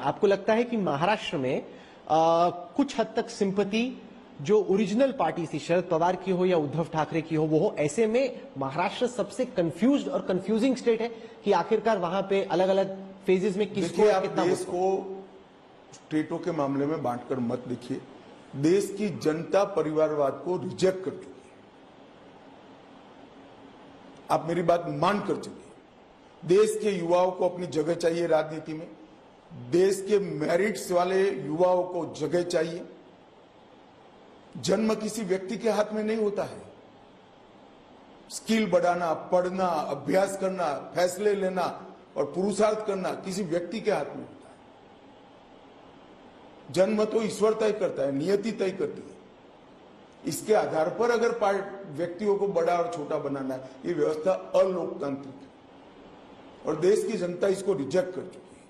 आपको लगता है कि महाराष्ट्र में कुछ हद तक सिंपैथी जो ओरिजिनल पार्टी थी, शरद पवार की हो या उद्धव ठाकरे की हो, वो हो, ऐसे में महाराष्ट्र सबसे कंफ्यूज्ड और कंफ्यूजिंग स्टेट है कि आखिरकार वहां पे अलग अलग फेजेस में किसको कितना देश को स्टेटों के मामले में बांटकर मत देखिए। देश की जनता परिवारवाद को रिजेक्ट कर चुकी है, आप मेरी बात मान कर चलिए। देश के युवाओं को अपनी जगह चाहिए राजनीति में, देश के मेरिट्स वाले युवाओं को जगह चाहिए। जन्म किसी व्यक्ति के हाथ में नहीं होता है। स्किल बढ़ाना, पढ़ना, अभ्यास करना, फैसले लेना और पुरुषार्थ करना किसी व्यक्ति के हाथ में होता है। जन्म तो ईश्वर तय करता है, नियति तय करती है। इसके आधार पर अगर व्यक्तियों को बड़ा और छोटा बनाना है, ये व्यवस्था अलोकतांत्रिक है और देश की जनता इसको रिजेक्ट कर चुकी है।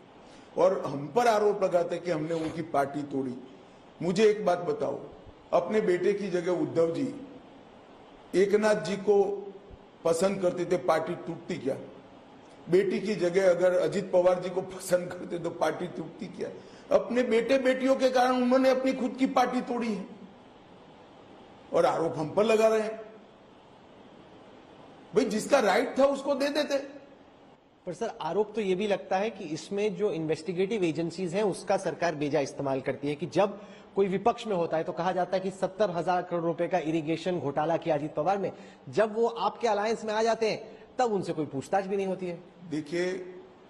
और हम पर आरोप लगाते हैं कि हमने उनकी पार्टी तोड़ी। मुझे एक बात बताओ, अपने बेटे की जगह उद्धव जी एकनाथ जी को पसंद करते थे, पार्टी टूटती क्या? बेटी की जगह अगर अजित पवार जी को पसंद करते तो पार्टी टूटती क्या? अपने बेटे बेटियों के कारण उन्होंने अपनी खुद की पार्टी तोड़ी है और आरोप हम पर लगा रहे हैं। भाई जिसका राइट था उसको दे देते। पर सर, आरोप तो ये भी लगता है कि इसमें जो इन्वेस्टिगेटिव एजेंसीज हैं उसका सरकार बेजा इस्तेमाल करती है कि जब कोई विपक्ष में होता है तो कहा जाता है कि 70,000 करोड़ रुपए का इरिगेशन घोटाला किया अजीत पवार में, जब वो आपके अलायंस में आ जाते हैं तब उनसे कोई पूछताछ भी नहीं होती है। देखिए,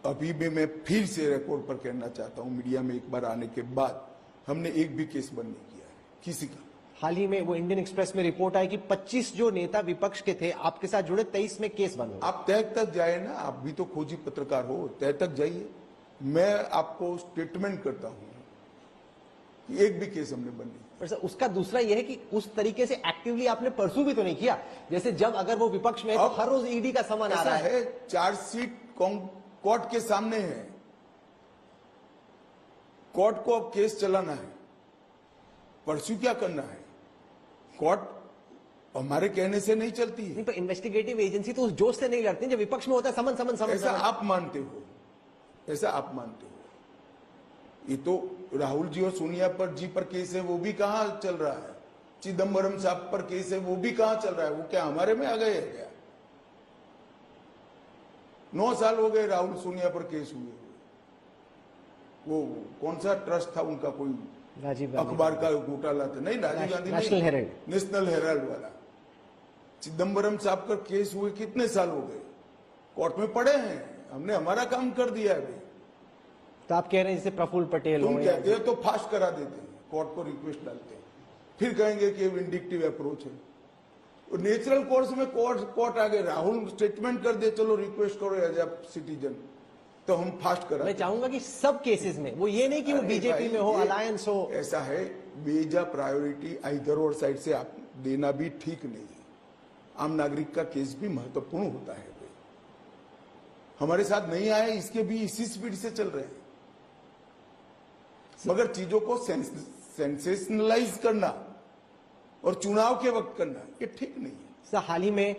अभी भी मैं फिर से रिकॉर्ड पर कहना चाहता हूं, मीडिया में एक बार आने के बाद हमने एक भी केस बंद नहीं किया है किसी का। हाल ही में वो इंडियन एक्सप्रेस में रिपोर्ट आई कि 25 जो नेता विपक्ष के थे आपके साथ जुड़े, 23 में केस बंद हो। आप तह तक जाए ना, आप भी तो खोजी पत्रकार हो, तह तक जाइए। मैं आपको स्टेटमेंट करता हूं कि एक भी केस हमने बंद नहीं। पर सर, उसका दूसरा यह है कि उस तरीके से एक्टिवली आपने परसू भी तो नहीं किया, जैसे जब अगर वो विपक्ष में है तो हर रोज ईडी का सामान आ रहा है। चार्जशीट कोर्ट के सामने है, कोर्ट को अब केस चलाना है, परसू क्या करना है? कोर्ट हमारे कहने से नहीं चलती है। नहीं, तो इन्वेस्टिगेटिव एजेंसी तो उस जोश से नहीं लड़ती जब विपक्ष में होता है समन समन समन। ऐसा आप मानते हो, ऐसा आप मानते हो। ये तो राहुल जी और सोनिया जी पर केस है, वो भी कहां चल रहा है। चिदम्बरम साहब पर केस है, वो भी कहां चल रहा है। वो क्या हमारे में आ गए है क्या? 9 साल हो गए राहुल सोनिया पर केस हुए। वो कौन सा ट्रस्ट था उनका, कोई अखबार का घोटाला था? नहीं, Rajiv Gandhi, National Herald, National Herald वाला। चिदम्बरम साहब का केस हुए कितने साल हो गए, कोर्ट में पड़े हैं। हमने हमारा काम कर दिया है। तो आप कह रहे हैं जैसे प्रफुल्ल पटेल तुम कहते हो तो फास्ट करा देते हैं, कोर्ट को रिक्वेस्ट डालते हैं, फिर कहेंगे कि विंडिक्टिव अप्रोच है। नेचुरल कोर्स में कोर्ट आगे राहुल स्टेटमेंट कर दे, चलो रिक्वेस्ट करो एज अ सिटीजन, तो हम फास्ट करा। मैं चाहूंगा कि सब केसेस में वो ये नहीं कि वो बीजेपी में हो, अलायंस हो। ऐसा है, बेजा प्रायोरिटी इधर और साइड से आप देना भी ठीक नहीं है। आम नागरिक का केस भी महत्वपूर्ण होता है। हमारे साथ नहीं आए, इसके भी इसी स्पीड से चल रहे हैं। मगर चीजों को सेंसेशनलाइज करना और चुनाव के वक्त करना, ये ठीक नहीं है। सर, हाल ही में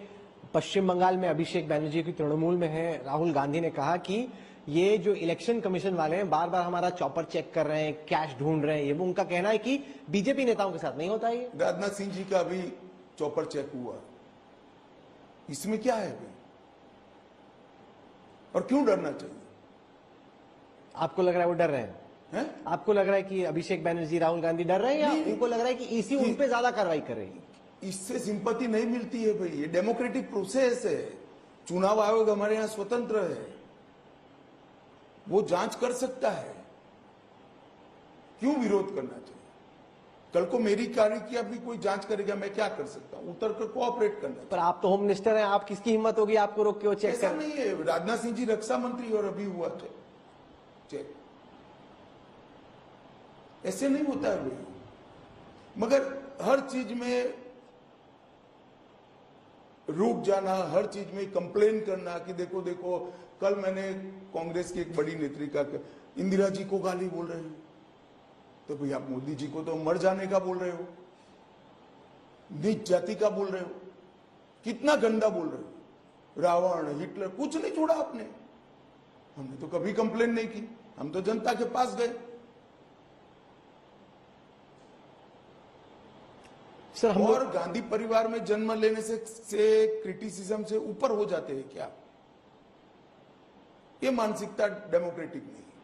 पश्चिम बंगाल में अभिषेक बैनर्जी की तृणमूल में है, राहुल गांधी ने कहा कि ये जो इलेक्शन कमीशन वाले हैं बार बार हमारा चॉपर चेक कर रहे हैं, कैश ढूंढ रहे हैं। ये वो उनका कहना है कि बीजेपी नेताओं के साथ नहीं होता है। राजनाथ सिंह जी का भी चॉपर चेक हुआ, इसमें क्या है भाई? और क्यों डरना चाहिए? आपको लग रहा है वो डर रहे हैं? आपको लग रहा है कि अभिषेक बैनर्जी, राहुल गांधी डर रहे हैं, या उनको लग रहा है कि ईसी उन पे ज्यादा कार्रवाई कर रही है? इससे सिंपैथी नहीं मिलती है भाई। ये डेमोक्रेटिक प्रोसेस है। चुनाव आयोग हमारे यहां स्वतंत्र है, वो जांच कर सकता है। क्यों विरोध करना चाहिए? कल को मेरी कार्य की अभी कोई जांच करेगा, मैं क्या कर सकता हूं? उतर कर कोऑपरेट करना। पर आप तो होम मिनिस्टर हैं, आप किसकी हिम्मत होगी आपको रोक के वो चेक ऐसा नहीं है। राजनाथ सिंह जी रक्षा मंत्री और अभी हुआ चेक। ऐसे नहीं होता है भाई। मगर हर चीज में रुक जाना, हर चीज में कंप्लेन करना कि देखो देखो, कल मैंने कांग्रेस की एक बड़ी नेत्री का इंदिरा जी को गाली बोल रहे हैं, तो भाई आप मोदी जी को तो मर जाने का बोल रहे हो, नीच जाति का बोल रहे हो, कितना गंदा बोल रहे हो। रावण, हिटलर, कुछ नहीं छोड़ा आपने। हमने तो कभी कंप्लेन नहीं की। हम तो जनता के पास गए। सर हम और गांधी परिवार में जन्म लेने से क्रिटिसिज्म से ऊपर हो जाते हैं क्या? ये मानसिकता डेमोक्रेटिक नहीं।